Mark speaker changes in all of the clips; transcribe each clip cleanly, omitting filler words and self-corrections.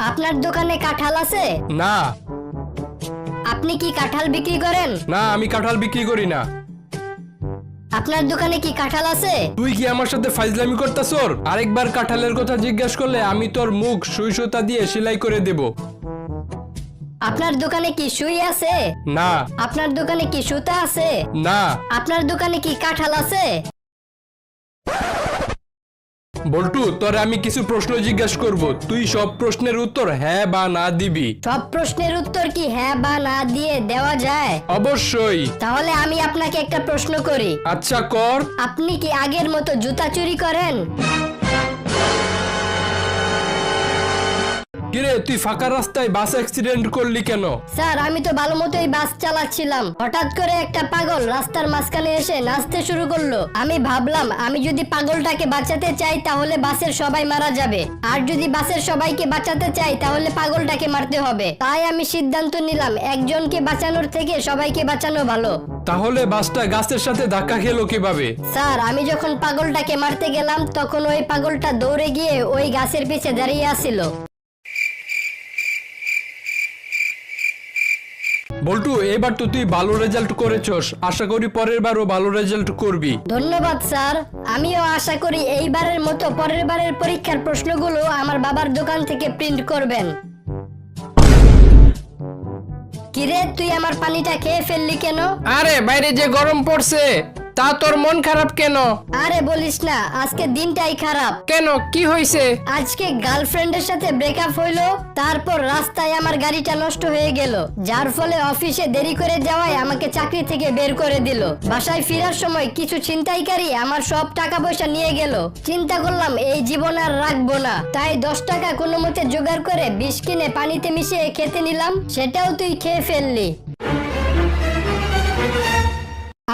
Speaker 1: আপনার দোকানে কাঁঠাল আছে?
Speaker 2: না।
Speaker 1: আপনি কি কাঁঠাল বিক্রি করেন?
Speaker 2: না, আমি কাঁঠাল বিক্রি করি না।
Speaker 1: আপনার দোকানে কি কাঁঠাল আছে?
Speaker 2: তুই কি আমার সাথে ফাইজলামি করতাছর? আরেকবার কাঁঠালের কথা জিজ্ঞাসা করলে আমি তোর মুখ সুই সুতা দিয়ে সেলাই করে দেব।
Speaker 1: আপনার দোকানে কি সুই আছে?
Speaker 2: না।
Speaker 1: আপনার দোকানে কি সুতা আছে?
Speaker 2: না।
Speaker 1: আপনার দোকানে কি কাঁঠাল আছে?
Speaker 2: বল্টু, তোরে আমি কিছু প্রশ্ন জিজ্ঞাসা করব, তুই সব প্রশ্নের উত্তর হ্যাঁ বা না দিবি।
Speaker 1: সব প্রশ্নের উত্তর কি হ্যাঁ বা না দিয়ে দেওয়া যায়?
Speaker 2: অবশ্যই।
Speaker 1: তাহলে আমি আপনাকে একটা প্রশ্ন করি।
Speaker 2: আচ্ছা, কর।
Speaker 1: আপনি কি আগের মতো জুতা চুরি করেন?
Speaker 2: কিরে, তুই ফাঁকা রাস্তায় বাস অ্যাক্সিডেন্ট করলি কেন?
Speaker 1: স্যার, আমি তো ভালো মতোই বাস চালাচ্ছিলাম, হঠাৎ করে একটা পাগল রাস্তার মাঝখানে এসে নাচতে শুরু করলো। আমি ভাবলাম আমি যদি পাগলটাকে বাঁচাতে চাই তাহলে বাসের সবাই মারা যাবে, আর যদি বাসের সবাইকে বাঁচাতে চাই তাহলে পাগলটাকে মারতে হবে। তাই আমি সিদ্ধান্ত নিলাম একজনকে বাঁচানোর থেকে সবাইকে বাঁচানো ভালো।
Speaker 2: তাহলে বাসটা গাছের সাথে ধাক্কা খেলো কিভাবে?
Speaker 1: স্যার, আমি যখন পাগলটাকে মারতে গেলাম তখন ওই পাগলটা দৌড়ে গিয়ে ওই গাছের পিছে দাঁড়িয়ে আছিল।
Speaker 2: বল্টু, এবার তো তুই ভালো রেজাল্ট করেছস, আশা করি পরের বারও ভালো রেজাল্ট করবি।
Speaker 1: ধন্যবাদ স্যার, আমিও আশা করি এইবারের মতো পরের বারের পরীক্ষার প্রশ্নগুলো আমার বাবার দোকান থেকে প্রিন্ট করবেন। কিরে, তুই আমার পানিটা খেয়ে ফেললি কেন?
Speaker 3: আরে বাইরে যে গরম পড়ছে, তা তোর মন খারাপ কেন?
Speaker 1: আরে বলিস না, আজকে দিনটাই খারাপ।
Speaker 3: কেন, কি হয়েছে?
Speaker 1: আজকে গার্লফ্রেন্ডের সাথে ব্রেকআপ হইলো, তারপর রাস্তায় আমার গাড়িটা নষ্ট হয়ে গেল, যার ফলে অফিসে দেরি করে যাওয়ায় আমাকে চাকরি থেকে বের করে দিল। বাসায় ফেরার সময় কিছু ছিনতাইকারী আমার সব টাকা পয়সা নিয়ে গেল। চিন্তা করলাম এই জীবন আর রাখবো না, তাই 10 টাকা কোনো মতে জোগাড় করে বিষ কিনে পানিতে মিশিয়ে খেতে নিলাম, সেটাও তুই খেয়ে ফেললি।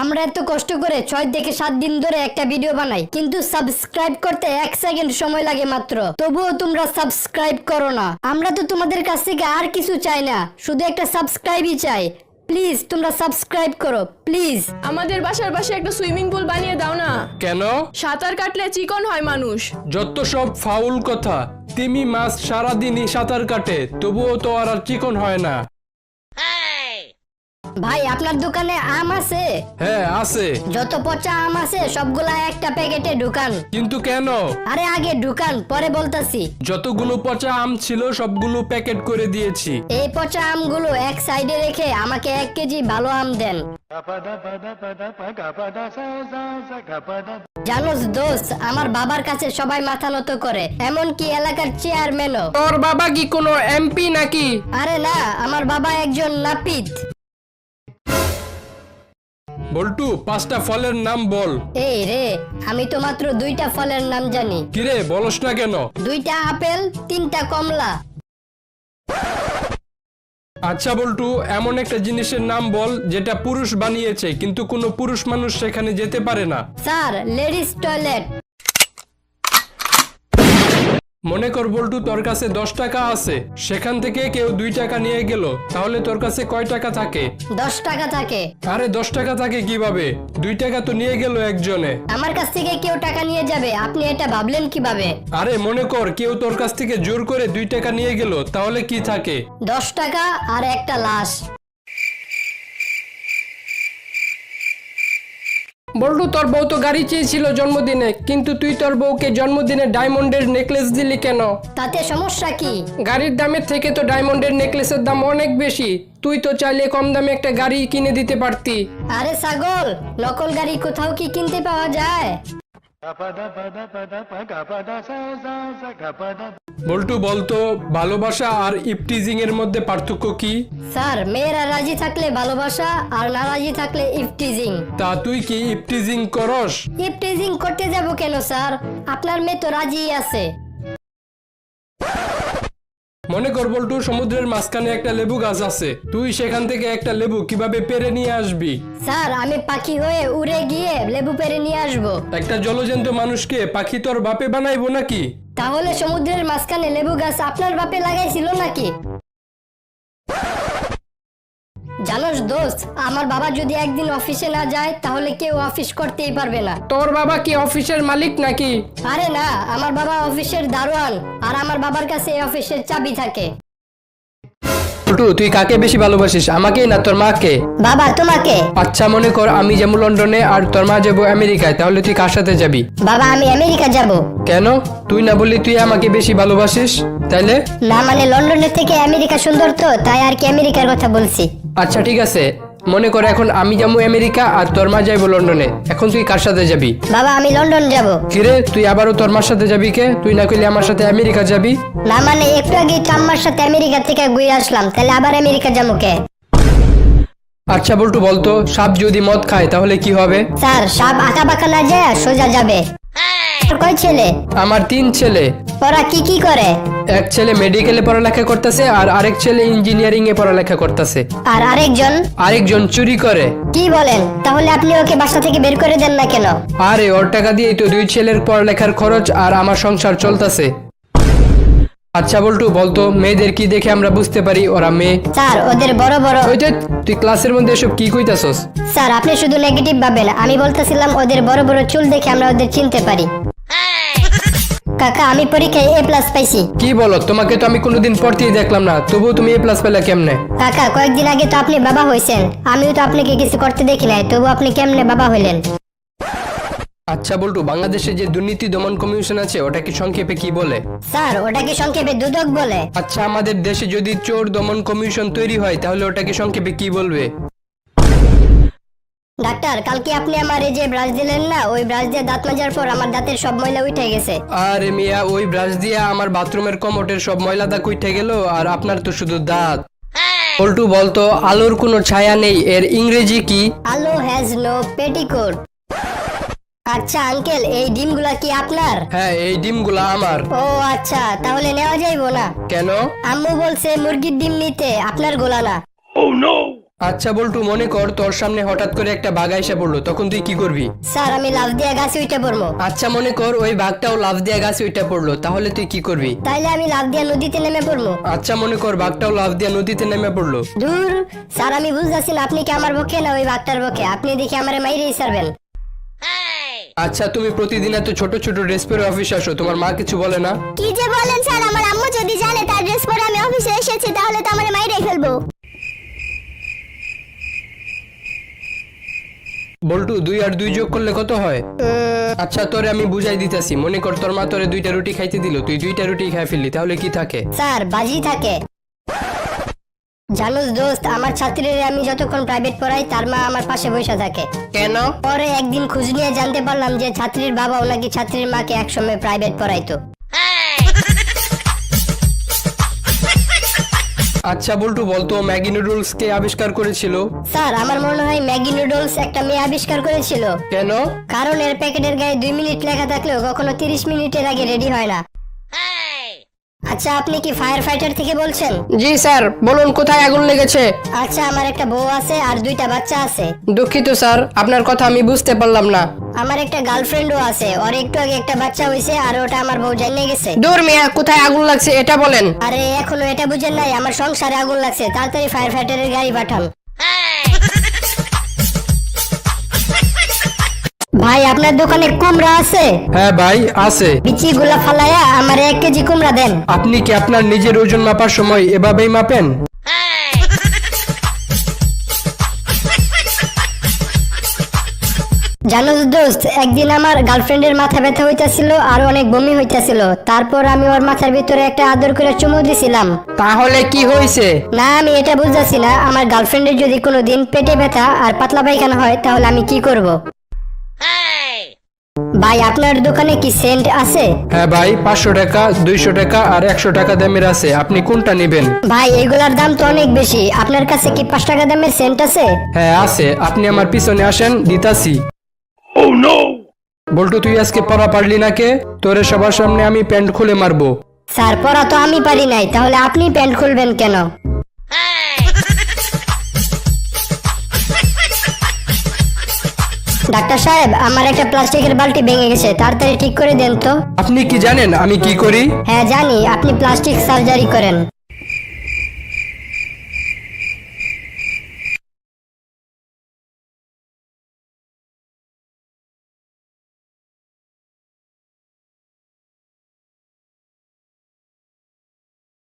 Speaker 1: আমরা এত কষ্ট করে 6 থেকে 7 দিন ধরে একটা ভিডিও বানাই, কিন্তু সাবস্ক্রাইব করতে 1 সেকেন্ড সময় লাগে মাত্র, তবুও তোমরা সাবস্ক্রাইব করো না। আমরা তো তোমাদের কাছ থেকে আর কিছু চাই না, শুধু একটা সাবস্ক্রাইবই চাই। প্লিজ তোমরা সাবস্ক্রাইব করো, প্লিজ।
Speaker 4: আমাদের বাসার পাশে একটা সুইমিং পুল বানিয়ে দাও না।
Speaker 2: কেন?
Speaker 4: সাঁতার কাটলে চিকন হয় মানুষ।
Speaker 2: যত সব ফাউল কথা। তিমি মাছ সারাদিনই সাঁতার কাটে, তবুও তো আর চিকন হয় না।
Speaker 1: ভাই, আপনার দোকানে আম আছে?
Speaker 2: হ্যাঁ, আছে।
Speaker 1: যত পচা আম আছে সবগুলা একটা প্যাকেটে ঢুকান।
Speaker 2: কিন্তু কেন?
Speaker 1: আরে আগে ঢুকান, পরে বলতাছি।
Speaker 2: যতগুলো পচা আম ছিল সবগুলো প্যাকেট করে দিয়েছি।
Speaker 1: এই পচা আমগুলো এক সাইডে রেখে আমাকে 1 কেজি ভালো আম দেন। জানোস দোস্ত, আমার বাবার কাছে সবাই মাথা নত করে, এমনকি এলাকার চেয়ারম্যানও।
Speaker 3: তোর বাবা কি কোনো এমপি নাকি?
Speaker 1: আরে না, আমার বাবা একজন নাপিত।
Speaker 2: বল্টু, 5টা ফলের নাম বল।
Speaker 1: এই রে, আমি তো মাত্র 2টা ফলের নাম জানি।
Speaker 2: কিরে, বলস না কেন?
Speaker 1: 2টা আপেল, 3টা কমলা।
Speaker 2: আচ্ছা বল্টু, এমন একটা জিনিসের নাম বল যেটা পুরুষ বানিয়েছে কিন্তু কোনো পুরুষ মানুষ সেখানে যেতে পারে না।
Speaker 1: Sir, ladies toilet.
Speaker 2: মনে কর বল্টু, তোর কাছে 10 টাকা আছে, সেখান থেকে কেউ 2 টাকা নিয়ে গেল, তাহলে তোর কাছে কয় টাকা থাকে?
Speaker 1: 10 টাকা থাকে।
Speaker 2: আরে 10 টাকা থাকে কিভাবে? 2 টাকা তো নিয়ে গেল একজনে।
Speaker 1: আমার কাছ থেকে কেউ টাকা নিয়ে যাবে, আপনি এটা ভাবলেন কিভাবে?
Speaker 2: আরে মনে কর কেউ তোর কাছ থেকে জোর করে 2 টাকা নিয়ে গেল, তাহলে কি থাকে?
Speaker 1: 10 টাকা আর একটা লাশ।
Speaker 3: বল্টু, তোর বউ তো গাড়ি চেয়েছিল জন্মদিনে, কিন্তু তুই তোর বউকে জন্মদিনে ডায়মন্ডের নেকলেস দিলি কেন?
Speaker 1: তাতে সমস্যা কি?
Speaker 3: গাড়ির দামের থেকে তো ডায়মন্ডের নেকলেসের দাম অনেক বেশি। তুই তো চাইলে কম দামে একটা গাড়ি কিনে দিতে পারতি।
Speaker 1: আরে ছাগল, নকল গাড়ি কোথাও কি কিনতে পাওয়া যায়?
Speaker 2: বল্টু, বলতো ভালোবাসা আর ইপটিজিং এর মধ্যে পার্থক্য কি?
Speaker 1: স্যার, মেয়েরা রাজি থাকলে ভালোবাসা, আর না রাজি থাকলে ইফটিজিং।
Speaker 2: তা তুই কি ইপটিজিং করস?
Speaker 1: ইফটিজিং করতে যাব কেন স্যার? আপনার মেয়ে তো রাজি আছে।
Speaker 2: মনে কর বল্টু, সমুদ্রের মাঝখানে একটা লেবু গাছ আছে, তুই সেখান থেকে একটা লেবু কিভাবে পেরে নিয়ে আসবি?
Speaker 1: স্যার, আমি পাখি হয়ে উড়ে গিয়ে লেবু পেরে নিয়ে আসবো।
Speaker 2: একটা জলজন্ত মানুষকে পাখি তোর বাপে বানাইবো নাকি?
Speaker 1: তাহলে সমুদ্রের মাঝখানে লেবু গাছ আপনার বাপে লাগাইছিল নাকি? জানোস দোস্ত, আমার বাবা যদি একদিন অফিসে না যায় তাহলে কেউ অফিস করতেই পারবে না।
Speaker 3: তোর বাবা কি অফিসের মালিক নাকি?
Speaker 1: আরে না, আমার বাবা অফিসের দারোয়ান, আর আমার বাবার কাছে এই অফিসের চাবি থাকে।
Speaker 2: বল্টু, তুই কাকে বেশি ভালোবাসিস, আমাকে না তোর মাকে?
Speaker 1: বাবা, তোমাকে।
Speaker 2: আচ্ছা মনে কর আমি যাবো লন্ডনে আর তোর মা যাবো আমেরিকায়, তাহলে তুই কার সাথে যাবি?
Speaker 1: বাবা, আমি আমেরিকা যাব।
Speaker 2: কেন? তুই না বললি তুই আমাকে বেশি ভালোবাসিস, তাইলে?
Speaker 1: না মানে লন্ডনের থেকে আমেরিকা সুন্দর তো, তাই আর কি আমেরিকার কথা বলছি।
Speaker 2: আচ্ছা ঠিক আছে, মনে কর এখন আমি যাবো আমেরিকা আর তোর মা যাইবো লন্ডনে, এখন তুই কার সাথে যাবি?
Speaker 1: বাবা, আমি লন্ডন যাব।
Speaker 2: কিরে, তুই আবারও তোর মার সাথে যাবি কে? তুই না কইলে আমার সাথে আমেরিকা যাবি?
Speaker 1: না মানে একটু আগে তো আম্মার সাথে আমেরিকা থেকে ঘুরে আসলাম, তাহলে আবার আমেরিকা যাবো কে?
Speaker 2: আচ্ছা বল্টু বলতো, সাপ যদি মদ খায় তাহলে কি হবে?
Speaker 1: স্যার, সাপ আঁকা বাঁকা না যায় সোজা যাবে। তোর কয় ছেলে?
Speaker 2: আমার 3 ছেলে।
Speaker 1: ওরা কি কি করে?
Speaker 2: এক ছেলে মেডিকেলে পড়ালেখা করতেছে আর আরেক ছেলে ইঞ্জিনিয়ারিং এ পড়ালেখা করতেছে।
Speaker 1: আর আরেকজন?
Speaker 2: আরেকজন চুরি করে।
Speaker 1: কি বলেন? তাহলে আপনি ওকে বাসা থেকে বের করে দেন না কেন?
Speaker 2: আরে ওর টাকা দিয়েই তো 2 ছেলের পড়ালেখার খরচ আর আমার সংসার চলতেছে। আচ্ছা বল্টু বলতো, মেয়েদের কি দেখে আমরা বুঝতে পারি ওরা মেয়ে?
Speaker 1: স্যার, ওদের বড় বড়।
Speaker 2: ওই যে, তুই ক্লাসের মধ্যে এসব কি কইতাছস?
Speaker 1: স্যার, আপনি শুধু নেগেটিভ ভাবেন, আমি বলতেছিলাম ওদের বড় বড় চুল দেখে আমরা ওদের চিনতে পারি। কাকা, আমি পরীক্ষায় A+ পাইছি।
Speaker 2: কি বলো? তোমাকে তো আমি কোনোদিন পড়তেই দেখলাম না, তবুও তুমি A+ পেলে কেমনে?
Speaker 1: কাকা, কয়েকদিন আগে তো আপনি বাবা হয়েছেন, আমিও তো আপনাকে কিছু করতে দেখি নাই, তবু আপনি কেমনে বাবা হইলেন?
Speaker 2: আচ্ছা বল্টু, বাংলাদেশে যে দুর্নীতি দমন কমিশন আছে ওটা কি সংক্ষেপে কি বলে?
Speaker 1: স্যার, ওটাকে সংক্ষেপে দুদক বলে।
Speaker 2: আচ্ছা, আমাদের দেশে যদি চোর দমন কমিশন তৈরি হয় তাহলে ওটাকে সংক্ষেপে কি বলবে?
Speaker 1: ডাক্তার, কালকে আপনি আমার এই যে ব্রাশ দিলেন না, ওই ব্রাশ দিয়ে দাঁত মাজার পর আমার দাঁতের সব ময়লা উঠে গেছে।
Speaker 2: আরে মিয়া, ওই ব্রাশ দিয়ে আমার বাথরুমের কমোটের সব ময়লা দাগ উঠে গেল, আর আপনার তো শুধু দাঁত। বল্টু বলতো, আলোর কোনো ছায়া নেই এর ইংরেজি কি?
Speaker 1: আলো হ্যাজ নো পেটিকোট। আচ্ছা আঙ্কেল, এই ডিমগুলা কি আপনার?
Speaker 2: হ্যাঁ, এই ডিমগুলা আমার।
Speaker 1: ও আচ্ছা, তাহলে নেওয়া যাইবো না?
Speaker 2: কেন?
Speaker 1: আম্মু বলছে মুরগির ডিম নিতে, আপনার গোলা না।
Speaker 2: আচ্ছা বল্টু, মনে কর তোর সামনে হঠাৎ করে একটা বাঘ এসে পড়লো, তখন তুই কি করবি?
Speaker 1: স্যার, আমি লাফ দিয়ে গাছে উঠে পড়বো।
Speaker 2: আচ্ছা মনে কর ওই বাঘটাও লাফ দিয়ে গাছে উঠে পড়লো, তাহলে তুই কি করবি?
Speaker 1: তাইলে আমি লাফ দিয়ে নদীতে নেমে পড়বো।
Speaker 2: আচ্ছা মনে কর বাঘটাও লাফ দিয়ে নদীতে নেমে পড়লো।
Speaker 1: দূর স্যার, আমি বুঝতেছি না আপনি কি আমার পক্ষে না ওই বাঘটার পক্ষে, আপনি দেখি আমার মাইরেই ছাড়বেন।
Speaker 2: আচ্ছা, তুমি প্রতিদিন এত ছোট ছোট ড্রেস পরে অফিসে আসো, তোমার মা কিছু বলে না?
Speaker 1: কি যে বলেন স্যার, আমার আম্মু যদি জানে তার ড্রেস পরে আমি অফিসে এসেছি তাহলে তো আমার মাইরেই ফেলবো।
Speaker 2: বল্টু, 2 আর 2 যোগ করলে কত হয়? আচ্ছা তোরে আমি বুঝাই দিতেছি, মনে কর তোর মা তোরে 2টা রুটি খাইতে দিল, তুই 2টা রুটি খাই ফেললি, তাহলে কি থাকে?
Speaker 1: স্যার, বাজি থাকে। জানোস দোস্ত, আমার ছাত্রীদের আমি যতক্ষণ প্রাইভেট পড়াই তার মা আমার পাশে বসে থাকে।
Speaker 2: কেন?
Speaker 1: পরে একদিন খোঁজ নিয়ে জানতে পারলাম যে ছাত্রীর বাবা নাকি ছাত্রীর মাকে একসময় প্রাইভেট পড়াইতো।
Speaker 2: আচ্ছা বল্টু বলতো, ম্যাগি নুডলস কে আবিষ্কার করেছিল?
Speaker 1: স্যার, আমার মনে হয় ম্যাগি নুডলস একটা মেয়ে আবিষ্কার করেছিল।
Speaker 2: কেন?
Speaker 1: কারণ এর প্যাকেটের গায়ে 2 মিনিট লেখা থাকলেও কখনো 30 মিনিটের আগে রেডি হয় না। আচ্ছা, আপনি কি ফায়ার ফাইটার থেকে বলছেন?
Speaker 3: জি স্যার, বলুন কোথায় আগুন লেগেছে?
Speaker 1: আচ্ছা, আমার একটা বউ আছে আর 2টা বাচ্চা আছে।
Speaker 3: দুঃখিত স্যার, আপনার কথা আমি বুঝতে পারলাম না।
Speaker 1: আমার একটা গার্লফ্রেন্ডও আছে, ওর একটু আগে একটা বাচ্চা হয়েছে আর ওটা আমার বউ জানিয়ে গেছে।
Speaker 3: দূর মিয়া, কোথায় আগুন লাগছে এটা বলেন।
Speaker 1: আরে এখনো এটা বুঝেন নাই, আমার সংসারে আগুন লাগছে, তাড়াতাড়ি ফায়ার ফাইটারের গাড়ি পাঠান। ভাই, আপনার দোকানে কুমড়া আছে?
Speaker 2: হ্যাঁ ভাই আছে।
Speaker 1: বিচিগুলা ফালায়া আমার 1 কেজি কুমড়া দেন।
Speaker 2: আপনি কি আপনার নিজের ওজন মাপার সময় এভাবেই মাপেন?
Speaker 1: জানোস দোস্ত, একদিন আমার গার্লফ্রেন্ডের মাথা ব্যথা হইতাছিল আর অনেক বমি হইতাছিল, তারপর আমি ওর মাথার ভিতরে একটা আদর করে চুমু দিছিলাম।
Speaker 3: তাহলে কি হয়েছে?
Speaker 1: না, আমি এটা বুঝতেছি না, আমার গার্লফ্রেন্ডের যদি কোনোদিন পেটে ব্যথা আর পাতলা পায়খানা হয় তাহলে আমি কি করব? ভাই, আপনার দোকানে কি সেন্ট আছে?
Speaker 2: হ্যাঁ ভাই, 500 টাকা, 200 টাকা আর 100 টাকা দামের আছে, আপনি কোনটা নেবেন?
Speaker 1: ভাই, এগুলার দাম তো অনেক বেশি, আপনার কাছে কি 5 টাকা দামের সেন্ট আছে?
Speaker 2: হ্যাঁ আছে, আপনি আমার পিছনে আসেন, দিতাছি। বল্টু, তুই আজকে পড়া পারলি না কে? তোরে সবার সামনে আমি প্যান্ট খুলে মারবো।
Speaker 1: স্যার, পড়া তো আমি পারি নাই, তাহলে আপনি প্যান্ট খুলবেন কেন? ডাক্তার সাহেব, আমার একটা প্লাস্টিকের বালতি ভেঙে গেছে, তাড়াতাড়ি ঠিক করে দেন তো।
Speaker 2: আপনি কি জানেন আমি কি করি?
Speaker 1: হ্যাঁ জানি, আপনি প্লাস্টিক সার্জারি করেন।